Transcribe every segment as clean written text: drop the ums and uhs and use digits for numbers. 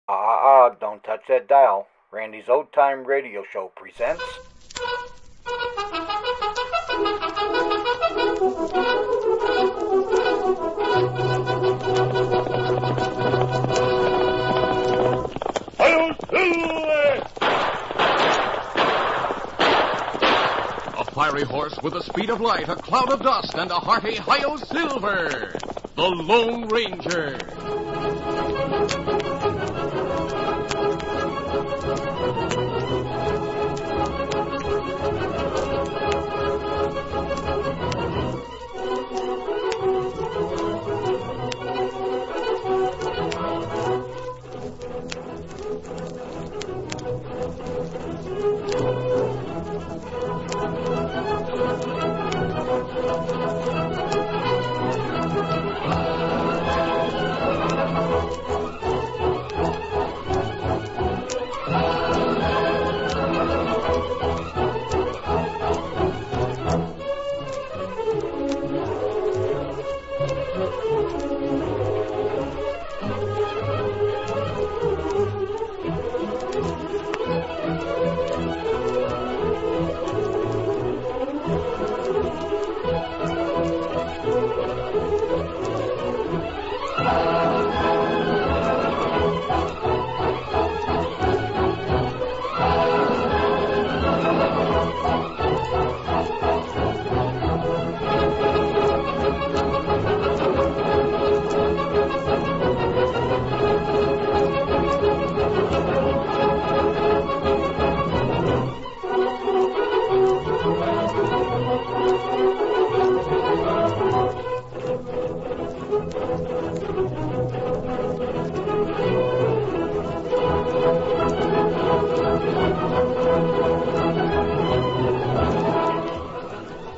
Don't touch that dial. Randy's Old Time Radio Show presents... A fiery horse with the speed of light, a cloud of dust, and a hearty Hi-Yo Silver, the Lone Ranger.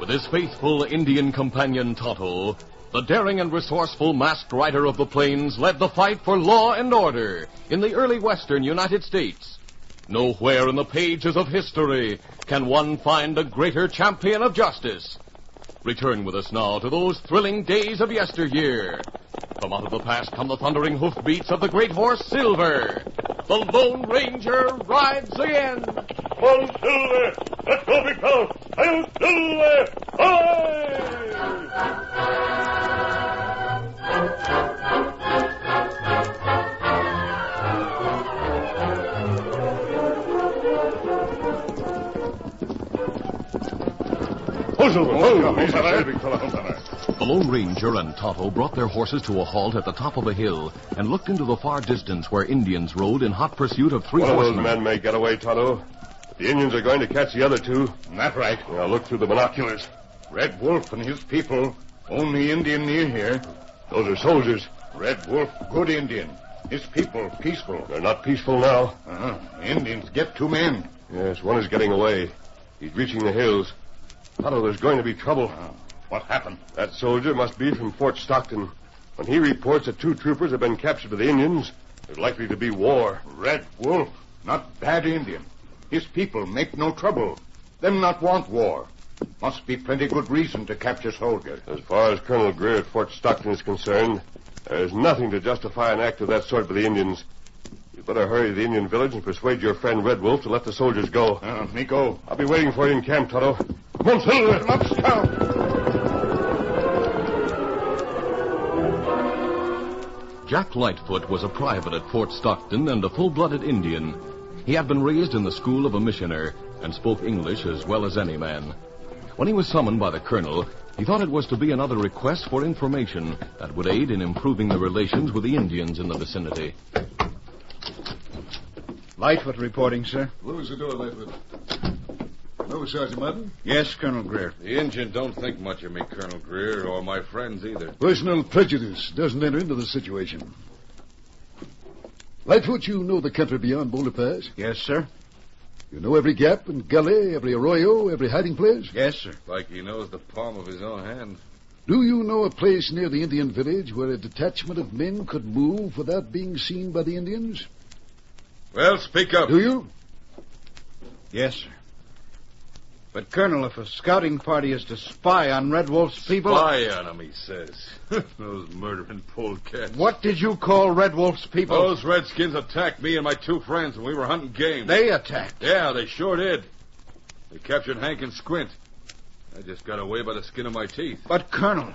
His faithful Indian companion Tonto, the daring and resourceful masked rider of the plains, led the fight for law and order in the early western United States. Nowhere in the pages of history can one find a greater champion of justice. Return with us now to those thrilling days of yesteryear. From out of the past come the thundering hoofbeats of the great horse Silver. The Lone Ranger rides again. Come on, Silver! Let's go, big fellow! Hi-Yo, Silver! Hi! The Lone Ranger and Tonto brought their horses to a halt at the top of a hill and looked into the far distance where Indians rode in hot pursuit of three horsemen. One of those men may get away, Tonto. The Indians are going to catch the other two. That's right. Now look through the binoculars. Red Wolf and his people. Only Indian near here. Those are soldiers. Red Wolf, good Indian. His people, peaceful. They're not peaceful now. Indians get 2 men. Yes, one is getting away. He's reaching the hills. Tonto, there's going to be trouble. What happened? That soldier must be from Fort Stockton. When he reports that 2 troopers have been captured by the Indians, there's likely to be war. Red Wolf, not bad Indian. His people make no trouble. Them not want war. Must be plenty good reason to capture soldiers. As far as Colonel Greer at Fort Stockton is concerned, there's nothing to justify an act of that sort by the Indians. You better hurry to the Indian village and persuade your friend Red Wolf to let the soldiers go. Me go. I'll be waiting for you in camp, Tonto. Come on, Silver. Let's go. Jack Lightfoot was a private at Fort Stockton and a full-blooded Indian. He had been raised in the school of a missioner and spoke English as well as any man. When he was summoned by the colonel, he thought it was to be another request for information that would aid in improving the relations with the Indians in the vicinity. Lightfoot reporting, sir. Close the door, Lightfoot. No, Sergeant Martin? Yes, Colonel Greer. The Injun don't think much of me, Colonel Greer, or my friends either. Personal prejudice doesn't enter into the situation. Lightfoot, you know the country beyond Boulder Pass? Yes, sir. You know every gap and gully, every arroyo, every hiding place? Yes, sir. Like he knows the palm of his own hand. Do you know a place near the Indian village where a detachment of men could move without being seen by the Indians? Well, speak up. Do you? Yes, sir. But, Colonel, if a scouting party is to spy on Red Wolf's people... Spy on him, he says. Those murdering polecats. What did you call Red Wolf's people? Those redskins attacked me and my 2 friends when we were hunting game. They attacked? Yeah, they sure did. They captured Hank and Squint. I just got away by the skin of my teeth. But, Colonel,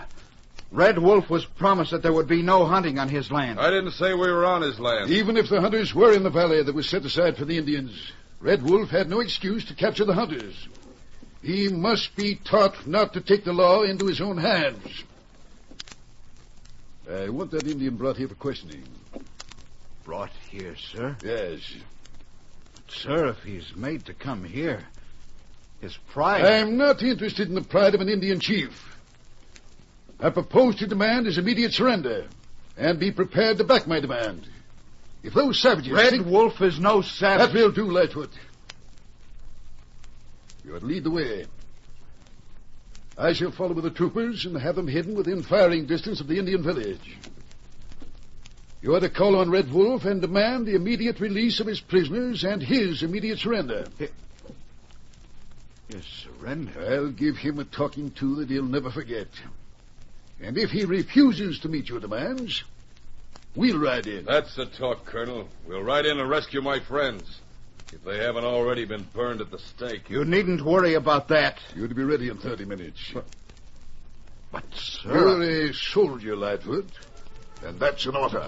Red Wolf was promised that there would be no hunting on his land. I didn't say we were on his land. Even if the hunters were in the valley that was set aside for the Indians, Red Wolf had no excuse to capture the hunters. He must be taught not to take the law into his own hands. I want that Indian brought here for questioning. Brought here, sir? Yes. But, sir, if he's made to come here, his pride... I'm not interested in the pride of an Indian chief. I propose to demand his immediate surrender, and be prepared to back my demand. If those savages... Red Wolf is no savage. That will do, Lightfoot. You are to lead the way. I shall follow with the troopers and have them hidden within firing distance of the Indian village. You are to call on Red Wolf and demand the immediate release of his prisoners and his immediate surrender. His surrender? I'll give him a talking to that he'll never forget. And if he refuses to meet your demands, we'll ride in. That's the talk, Colonel. We'll ride in and rescue my friends. If they haven't already been burned at the stake. You needn't worry about that. You're to be ready in 30 minutes. But, sir... You're a soldier, Lightfoot, and that's an order.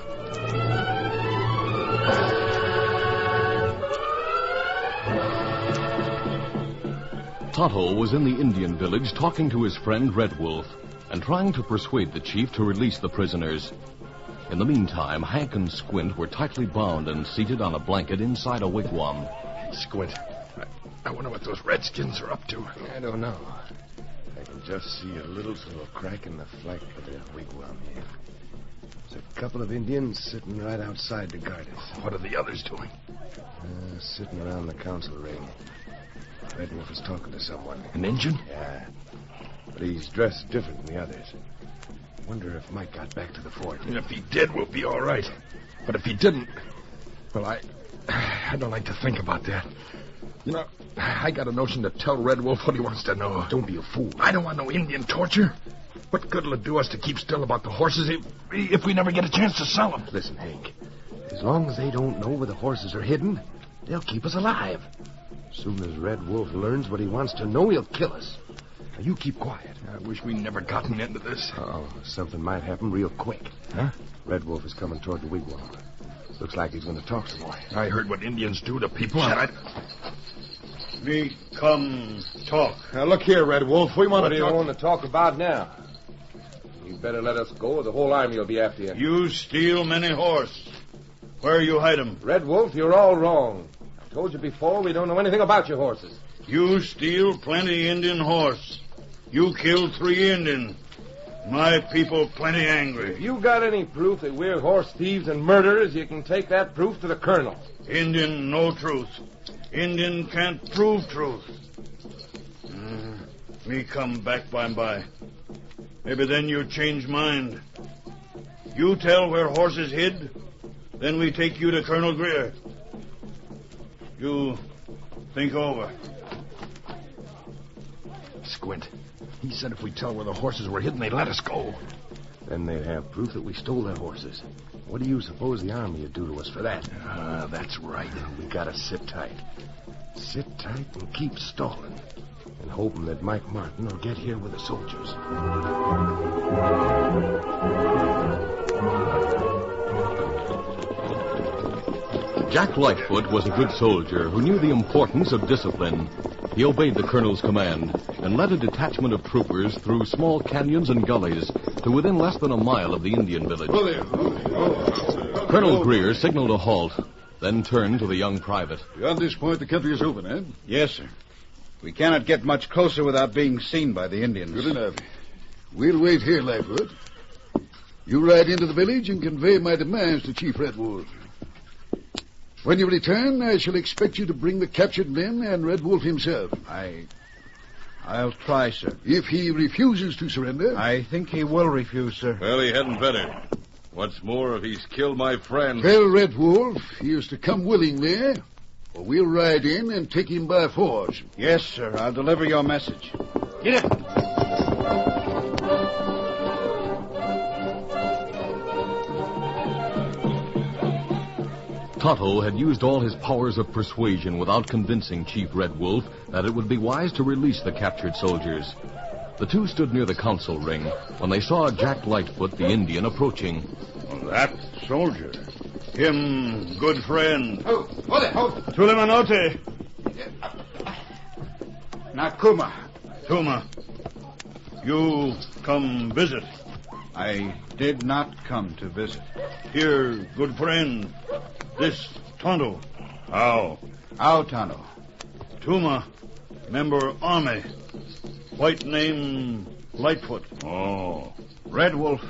Tonto was in the Indian village talking to his friend Red Wolf and trying to persuade the chief to release the prisoners. In the meantime, Hank and Squint were tightly bound and seated on a blanket inside a wigwam. Squint, I wonder what those redskins are up to. I don't know. I can just see a little crack in the flank of the wigwam here. There's a couple of Indians sitting right outside to guard us. What are the others doing? Sitting around the council ring. Red Wolf is talking to someone. An Injun? Yeah, but he's dressed different than the others. Wonder if Mike got back to the fort. And if he did, we'll be all right. But if he didn't, well, I don't like to think about that. You know, I got a notion to tell Red Wolf what he wants to know. Don't be a fool. I don't want no Indian torture. What good'll it do us to keep still about the horses if we never get a chance to sell them? Listen, Hank. As long as they don't know where the horses are hidden, they'll keep us alive. As soon as Red Wolf learns what he wants to know, he'll kill us. Now, you keep quiet. I wish we never gotten into this. Something might happen real quick. Huh? Red Wolf is coming toward the wigwam. Looks like he's going to talk some more. I heard what Indians do to people. Me come talk. Now, look here, Red Wolf. We want What to do you talk... want to talk about now? You better let us go or the whole army will be after you. You steal many horse. Where you hide 'em? Red Wolf, you're all wrong. I told you before we don't know anything about your horses. You steal plenty Indian horse. You killed 3 Indian. My people plenty angry. If you got any proof that we're horse thieves and murderers, you can take that proof to the colonel. Indian no truth. Indian can't prove truth. Me come back by and by. Maybe then you change mind. You tell where horses hid, then we take you to Colonel Greer. You think over. Squint. He said if we tell where the horses were hidden, they'd let us go. Then they'd have proof that we stole their horses. What do you suppose the army would do to us for that? That's right. We gotta sit tight. Sit tight and keep stalling. And hoping that Mike Martin will get here with the soldiers. Jack Lightfoot was a good soldier who knew the importance of discipline. He obeyed the colonel's command and led a detachment of troopers through small canyons and gullies to within less than a mile of the Indian village. Colonel Greer signaled a halt, then turned to the young private. Beyond this point, the country is open, eh? Yes, sir. We cannot get much closer without being seen by the Indians. Good enough. We'll wait here, Lightfoot. You ride into the village and convey my demands to Chief Red Wolf. When you return, I shall expect you to bring the captured men and Red Wolf himself. I'll try, sir. If he refuses to surrender... I think he will refuse, sir. Well, he hadn't better. What's more, if he's killed my friend... Tell Red Wolf he is to come willingly, Well, we'll ride in and take him by force. Yes, sir. I'll deliver your message. Get it. Tonto had used all his powers of persuasion without convincing Chief Red Wolf that it would be wise to release the captured soldiers. The two stood near the council ring when they saw Jack Lightfoot, the Indian, approaching. Well, that soldier. Him, good friend. Oh, there, Tulimanote. Nakuma. Tuma. You come visit. I did not come to visit. Here, good friend. This Tonto. How? Tano. Tuma, member army. White name Lightfoot. Oh. Red Wolf,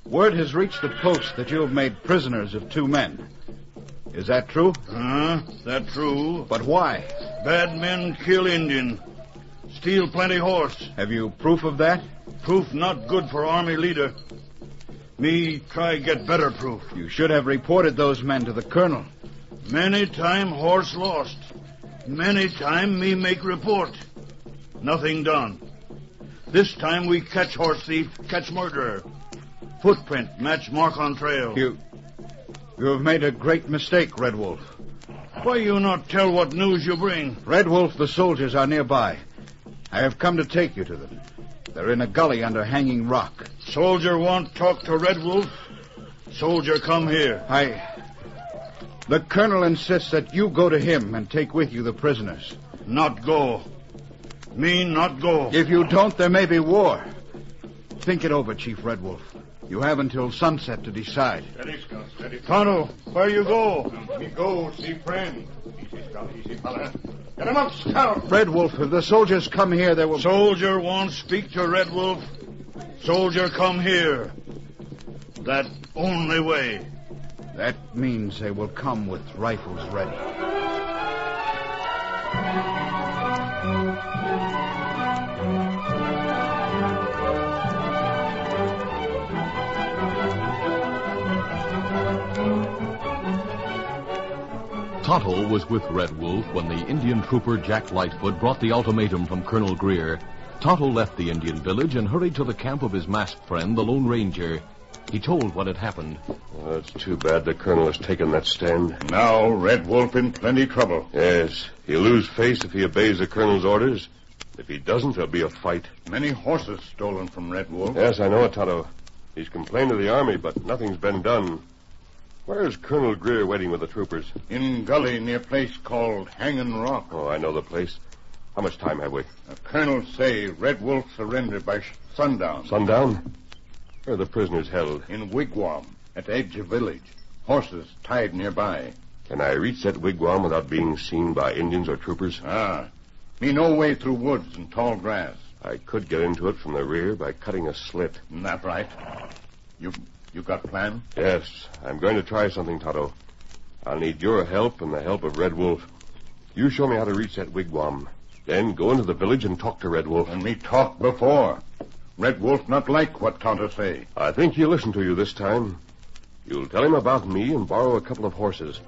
word has reached the post that you have made prisoners of 2 men. Is that true? That true. But why? Bad men kill Indian. Steal plenty horse. Have you proof of that? Proof not good for army leader. Me try get better proof. You should have reported those men to the colonel. Many time horse lost. Many time me make report. Nothing done. This time we catch horse thief, catch murderer. Footprint, match mark on trail. You have made a great mistake, Red Wolf. Why you not tell what news you bring? Red Wolf, the soldiers are nearby. I have come to take you to them. They're in a gully under Hanging Rock. Soldier want talk to Red Wolf? Soldier, come here. The colonel insists that you go to him and take with you the prisoners. Not go. Me not go. If you don't, there may be war. Think it over, Chief Red Wolf. You have until sunset to decide. Steady, Scout, steady. Tonto, where you go? Me go, see friend. Easy, Scout, easy, fella. Get him up, Scout. Red Wolf, if the soldiers come here, they will... Soldier won't speak to Red Wolf. Soldier, come here. That only way. That means they will come with rifles ready. Tonto was with Red Wolf when the Indian trooper Jack Lightfoot brought the ultimatum from Colonel Greer. Tonto left the Indian village and hurried to the camp of his masked friend, the Lone Ranger. He told what had happened. Well, it's too bad the colonel has taken that stand. Now Red Wolf in plenty trouble. Yes, he'll lose face if he obeys the colonel's orders. If he doesn't, there'll be a fight. Many horses stolen from Red Wolf. Yes, I know it, Tonto. He's complained to the army, but nothing's been done. Where is Colonel Greer waiting with the troopers? In gully near place called Hanging Rock. Oh, I know the place. How much time have we? The colonel say Red Wolf surrendered by sundown. Sundown? Where are the prisoners held? In wigwam at edge of village. Horses tied nearby. Can I reach that wigwam without being seen by Indians or troopers? Me no way through woods and tall grass. I could get into it from the rear by cutting a slit. Isn't that right? You got plan? Yes, I'm going to try something, Tonto. I'll need your help and the help of Red Wolf. You show me how to reach that wigwam. Then go into the village and talk to Red Wolf. And me talk before. Red Wolf not like what Tonto say. I think he'll listen to you this time. You'll tell him about me and borrow a couple of horses.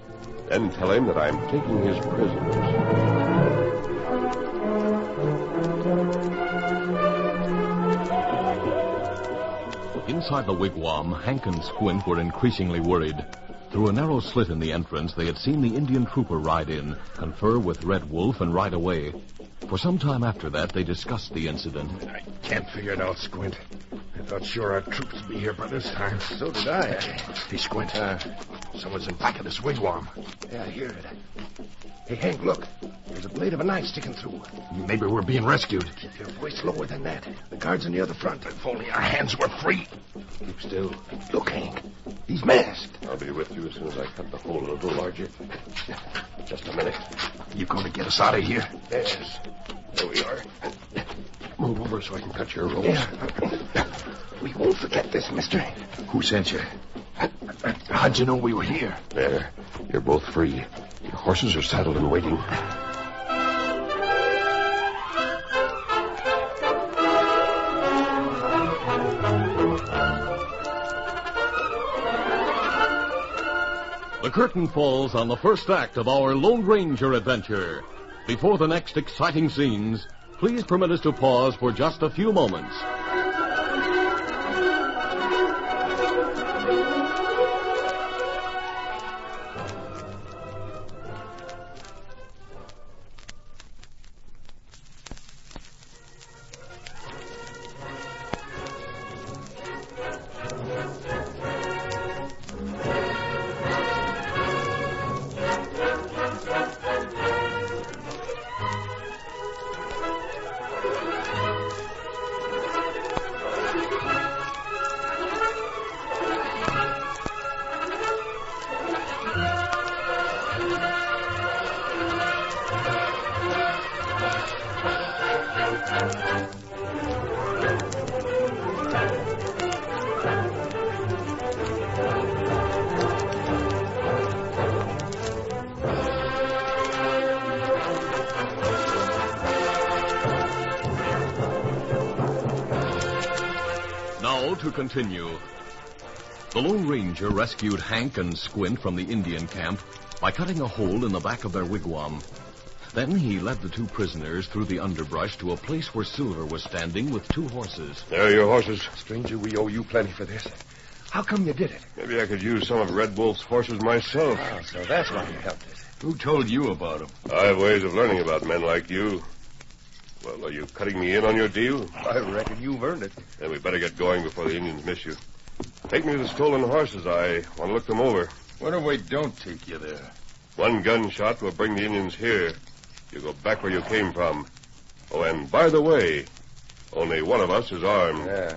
Then tell him that I'm taking his prisoners. Inside the wigwam, Hank and Squint were increasingly worried. Through a narrow slit in the entrance, they had seen the Indian trooper ride in, confer with Red Wolf, and ride away. For some time after that, they discussed the incident. I can't figure it out, Squint. I thought sure our troops would be here by this time. So did I. Hey, Squint. Someone's in back of this wigwam. Yeah, I hear it. Hey, Hank, look. There's a blade of a knife sticking through. Maybe we're being rescued. Keep your voice lower than that. The guard's on the other front. If only our hands were free. Keep still. Look, Hank. He's masked. I'll be with you as soon as I cut the hole a little larger. Just a minute. You going to get us out of here? Yes. There we are. Move over so I can cut your ropes. Yeah. We won't forget this, mister. Who sent you? How'd you know we were here? There. You're both free. Your horses are saddled and waiting. The curtain falls on the first act of our Lone Ranger adventure. Before the next exciting scenes, please permit us to pause for just a few moments. Now to continue. The Lone Ranger rescued Hank and Squint from the Indian camp by cutting a hole in the back of their wigwam. Then he led the two prisoners through the underbrush to a place where Silver was standing with two horses. There are your horses. Stranger, we owe you plenty for this. How come you did it? Maybe I could use some of Red Wolf's horses myself. Oh, so that's why you helped us. Who told you about him? I have ways of learning about men like you. Well, are you cutting me in on your deal? I reckon you've earned it. Then we better get going before the Indians miss you. Take me to the stolen horses. I want to look them over. What if we don't take you there? One gunshot will bring the Indians here. You go back where you came from. Oh, and by the way, only one of us is armed. Yeah,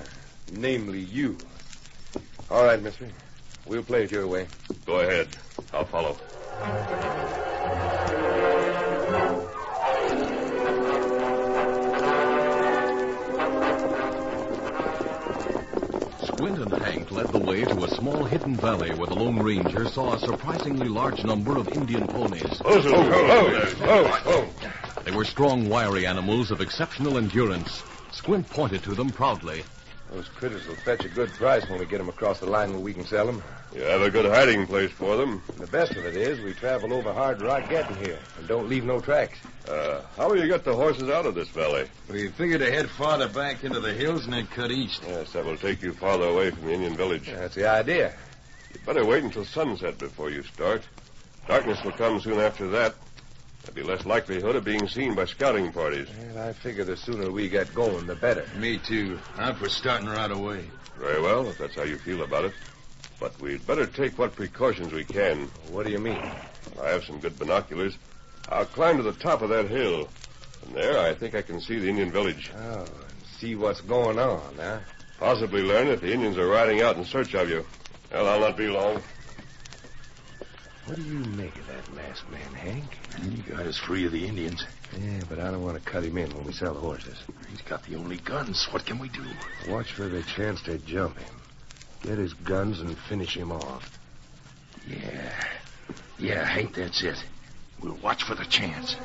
namely you. All right, mister. We'll play it your way. Go ahead. I'll follow. Squint and Hank led the way to a small hidden valley where the Lone Ranger saw a surprisingly large number of Indian ponies. They were strong, wiry animals of exceptional endurance. Squint pointed to them proudly. Those critters will fetch a good price when we get them across the line where we can sell them. You have a good hiding place for them. The best of it is we travel over hard rock getting here and don't leave no tracks. How will you get the horses out of this valley? We figured to head farther back into the hills and then cut east. Yes, that will take you farther away from the Indian village. That's the idea. You'd better wait until sunset before you start. Darkness will come soon after that. There'll be less likelihood of being seen by scouting parties. Well, I figure the sooner we get going, the better. Me too. I'm for starting right away. Very well, if that's how you feel about it. But we'd better take what precautions we can. What do you mean? I have some good binoculars. I'll climb to the top of that hill. From there, I think I can see the Indian village. Oh, and see what's going on, huh? Possibly learn if the Indians are riding out in search of you. Well, I'll not be long. What do you make of that masked man, Hank? He got us free of the Indians. Yeah, but I don't want to cut him in when we sell the horses. He's got the only guns. What can we do? Watch for the chance to jump him. Get his guns and finish him off. Yeah, Hank, that's it. We'll watch for the chance.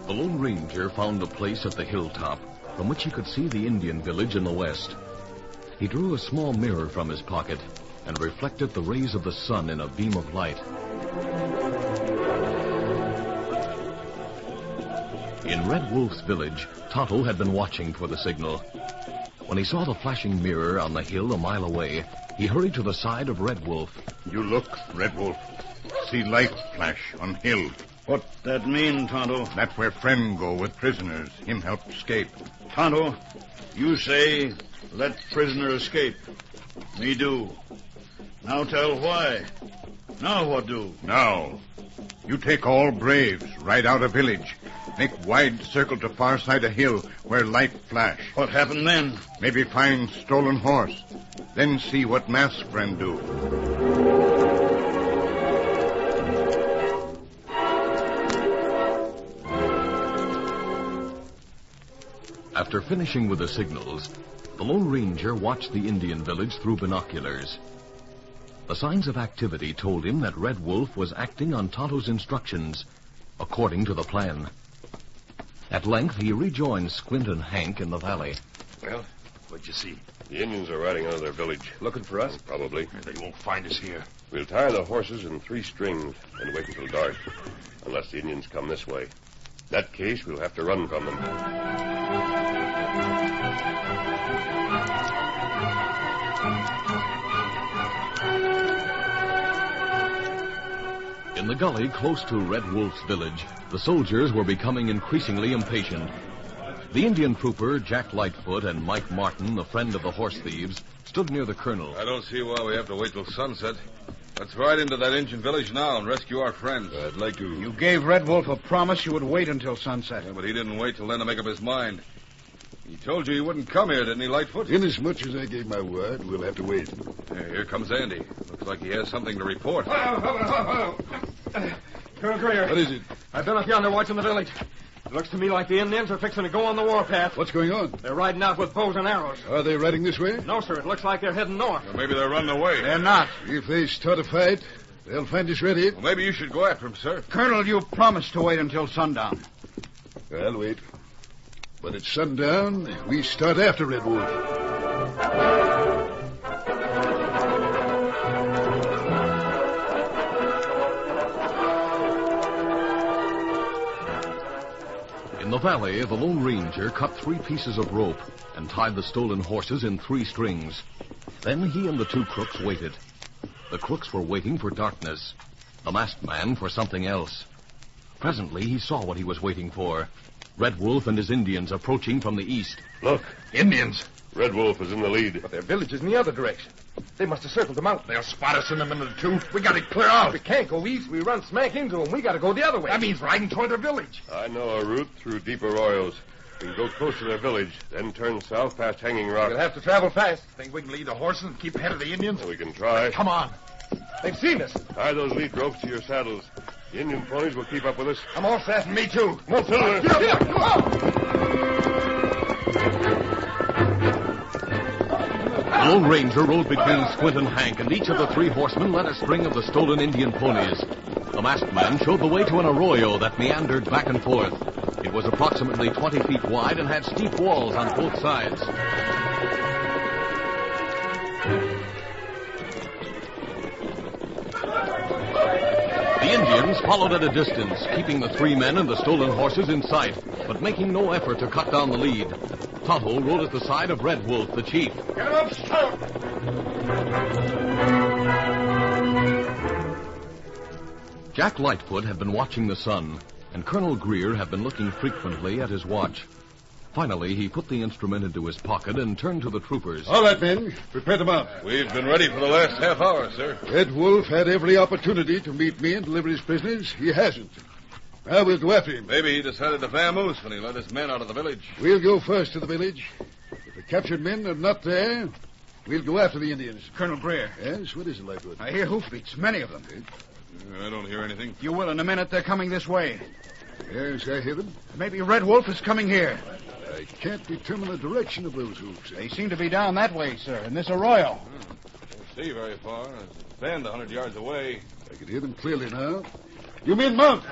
The Lone Ranger found a place at the hilltop from which he could see the Indian village in the west. He drew a small mirror from his pocket and reflected the rays of the sun in a beam of light. In Red Wolf's village, Tonto had been watching for the signal. When he saw the flashing mirror on the hill a mile away, he hurried to the side of Red Wolf. You look, Red Wolf. See light flash on hill. What that mean, Tonto? That's where friend go with prisoners. Him help escape. Tonto, you say let prisoner escape. Me do. Now tell why. Now what do? Now, you take all braves, ride out of village. Make wide circle to far side of hill where light flash. What happened then? Maybe find stolen horse. Then see what masked friend do. After finishing with the signals, the Lone Ranger watched the Indian village through binoculars. The signs of activity told him that Red Wolf was acting on Tonto's instructions, according to the plan. At length, he rejoined Squint and Hank in the valley. Well, what'd you see? The Indians are riding out of their village. Looking for us? Probably. They won't find us here. We'll tie the horses in 3 strings and wait until dark, unless the Indians come this way. In that case, we'll have to run from them. In the gully close to Red Wolf's village, the soldiers were becoming increasingly impatient. The Indian trooper, Jack Lightfoot, and Mike Martin, the friend of the horse thieves, stood near the colonel. I don't see why we have to wait till sunset. Let's ride into that Indian village now and rescue our friends. I'd like to... You gave Red Wolf a promise you would wait until sunset. Yeah, but he didn't wait till then to make up his mind. He told you he wouldn't come here, didn't he, Lightfoot? Inasmuch as I gave my word, we'll have to wait. Here comes Andy. Looks like he has something to report. Colonel Greer. What is it? I've been up yonder watching the village. It looks to me like the Indians are fixing to go on the warpath. What's going on? They're riding out with bows and arrows. Are they riding this way? No, sir. It looks like they're heading north. Well, maybe they're running away. They're not. If they start a fight, they'll find us ready. Well, maybe you should go after them, sir. Colonel, you promised to wait until sundown. I'll wait. But at sundown, we start after Red Wolf. In the valley, the Lone Ranger cut 3 pieces of rope and tied the stolen horses in 3 strings. Then he and the 2 crooks waited. The crooks were waiting for darkness. The masked man for something else. Presently, he saw what he was waiting for. Red Wolf and his Indians approaching from the east. Look, Indians. Red Wolf is in the lead. But their village is in the other direction. They must have circled the mountain. They'll spot us in a minute or 2. We got to clear out. We can't go east. We run smack into them. We got to go the other way. That means riding toward their village. I know a route through deep arroyos. We can go close to their village, then turn south past Hanging Rock. We'll have to travel fast. Think we can lead the horses and keep ahead of the Indians? We can try. Come on. They've seen us. Tie those lead ropes to your saddles. The Indian ponies will keep up with us. I'm all set, and me too. Come on, Silver. Get up. Come on. The Lone Ranger rode between Squint and Hank, and each of the 3 horsemen led a string of the stolen Indian ponies. The masked man showed the way to an arroyo that meandered back and forth. It was approximately 20 feet wide and had steep walls on both sides. The Indians followed at a distance, keeping the 3 men and the stolen horses in sight, but making no effort to cut down the lead. Tonto rode at the side of Red Wolf, the chief. Get up, stop. Jack Lightfoot had been watching the sun, and Colonel Greer had been looking frequently at his watch. Finally, he put the instrument into his pocket and turned to the troopers. All right, men. Prepare to mount. We've been ready for the last half hour, sir. Red Wolf had every opportunity to meet me and deliver his prisoners. He hasn't. Now we'll go after him. Maybe he decided to vamoose when he led his men out of the village. We'll go first to the village. If the captured men are not there, we'll go after the Indians. Colonel Greer. Yes, what is it, Lightfoot? I hear hoofbeats, many of them. I don't hear anything. You will in a minute. They're coming this way. Yes, I hear them. Maybe Red Wolf is coming here. I can't determine the direction of those hoofs. They seem to be down that way, sir, in this arroyo. Can't see very far. There's a bend 100 yards away. I can hear them clearly now. You men mount.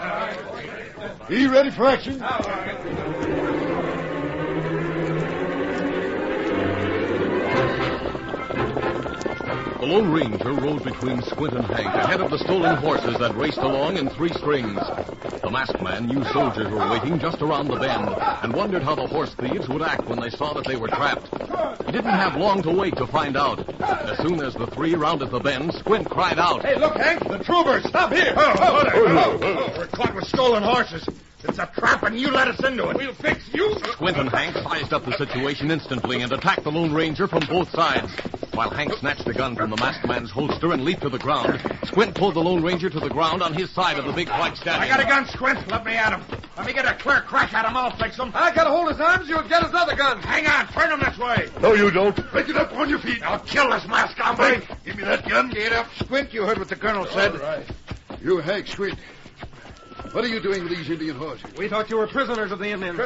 Be ready for action. The Lone Ranger rode between Squint and Hank, ahead of the stolen horses that raced along in 3 strings. The masked man knew soldiers were waiting just around the bend, and wondered how the horse thieves would act when they saw that they were trapped. He didn't have long to wait to find out. As soon as the 3 rounded the bend, Squint cried out. Hey, look, Hank, the troopers. Stop here. We're caught with stolen horses. It's a trap, and you let us into it. We'll fix you. Squint and Hank sized up the situation instantly and attacked the Lone Ranger from both sides. While Hank snatched a gun from the masked man's holster and leaped to the ground, Squint pulled the Lone Ranger to the ground on his side of the big white stallion. I got a gun, Squint. Let me at him. Let me get a clear crack at him. I'll fix him. I got to hold his arms. You'll get his other gun. Hang on. Turn him this way. No, you don't. Pick it up on your feet. I'll kill this masked hombre. Give me that gun. Get up, Squint. You heard what the colonel said. All right. You, Hank, Squint. What are you doing with these Indian horses? We thought you were prisoners of the Indians.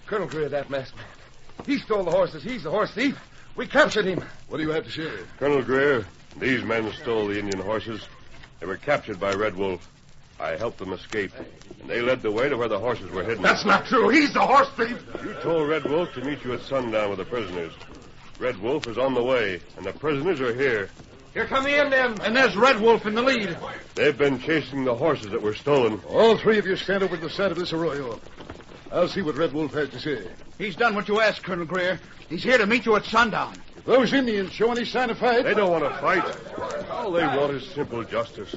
Colonel Greer, that masked man. He stole the horses. He's the horse thief. We captured him. What do you have to say? Colonel Greer, these men stole the Indian horses. They were captured by Red Wolf. I helped them escape, and they led the way to where the horses were hidden. That's not true. He's the horse thief. You told Red Wolf to meet you at sundown with the prisoners. Red Wolf is on the way, and the prisoners are here. Here come the Indians. And there's Red Wolf in the lead. They've been chasing the horses that were stolen. All three of you stand over to the side of this arroyo. I'll see what Red Wolf has to say. He's done what you asked, Colonel Greer. He's here to meet you at sundown. If those Indians show any sign of fight... They don't want to fight. All they want is simple justice.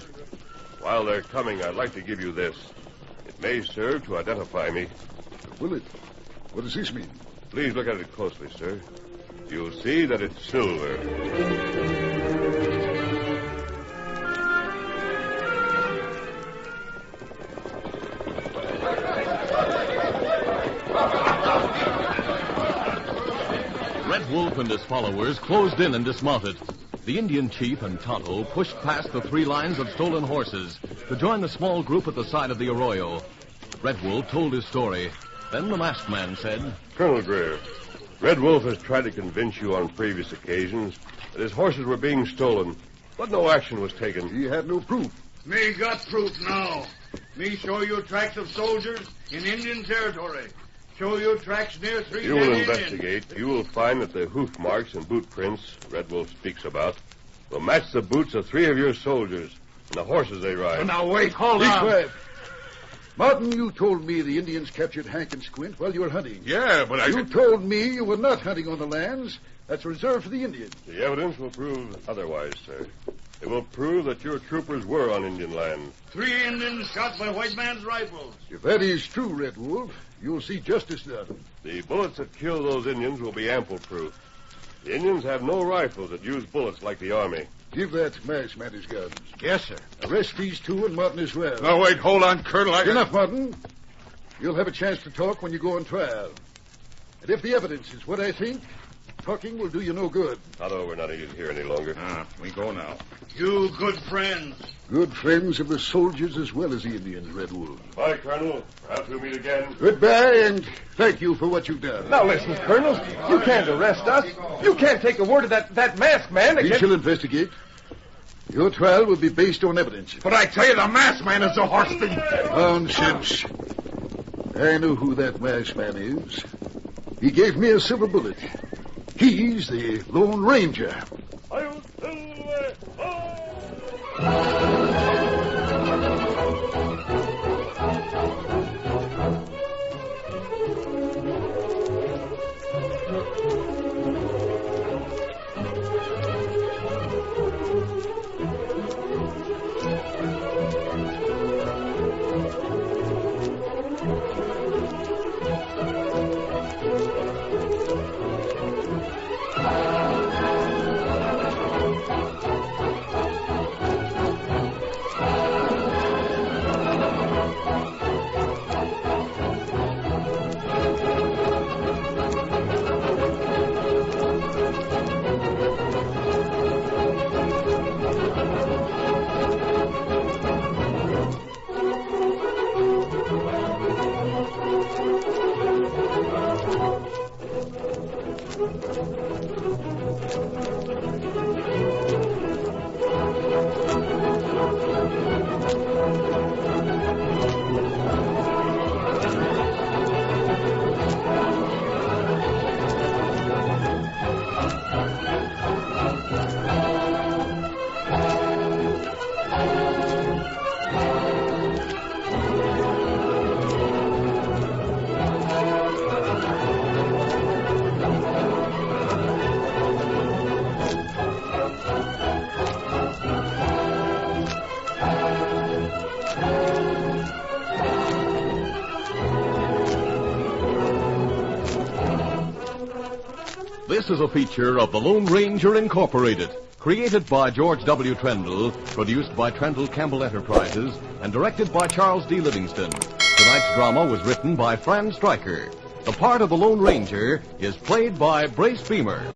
While they're coming, I'd like to give you this. It may serve to identify me. Will it? What does this mean? Please look at it closely, sir. You'll see that it's silver. Red Wolf and his followers closed in and dismounted. The Indian chief and Tonto pushed past the 3 lines of stolen horses to join the small group at the side of the arroyo. Red Wolf told his story. Then the masked man said, Colonel Greer, Red Wolf has tried to convince you on previous occasions that his horses were being stolen, but no action was taken. He had no proof. Me got proof now. Me show you tracks of soldiers in Indian territory. Show you tracks near 3 You will dead investigate. You will find that the hoof marks and boot prints Red Wolf speaks about will match the boots of 3 of your soldiers and the horses they ride. Now, wait, hold Be on. quiet. Martin, you told me the Indians captured Hank and Squint while you were hunting. Yeah, but You told me you were not hunting on the lands that's reserved for the Indians. The evidence will prove otherwise, sir. It will prove that your troopers were on Indian land. 3 Indians shot by white man's rifles. If that is true, Red Wolf, you'll see justice done. The bullets that killed those Indians will be ample proof. The Indians have no rifles that use bullets like the Army. Give that masked man his guns. Yes, sir. Arrest these 2 and Martin as well. No, wait, hold on, Colonel. Enough, Martin. You'll have a chance to talk when you go on trial. And if the evidence is what I think, talking will do you no good. Tonto, we're not needed here any longer. We go now. You good friends. Good friends of the soldiers as well as the Indians, Red Wolf. Bye, Colonel. Perhaps we'll meet again. Goodbye, and thank you for what you've done. Now, listen, Colonel. You can't arrest us. You can't take the word of that masked man We against... shall investigate. Your trial will be based on evidence. But I tell you, the masked man is a horse thief. Nonsense. I know who that masked man is. He gave me a silver bullet. He's the Lone Ranger. This is a feature of the Lone Ranger Incorporated, created by George W. Trendle, produced by Trendle Campbell Enterprises, and directed by Charles D. Livingston. Tonight's drama was written by Fran Stryker. The part of the Lone Ranger is played by Brace Beamer.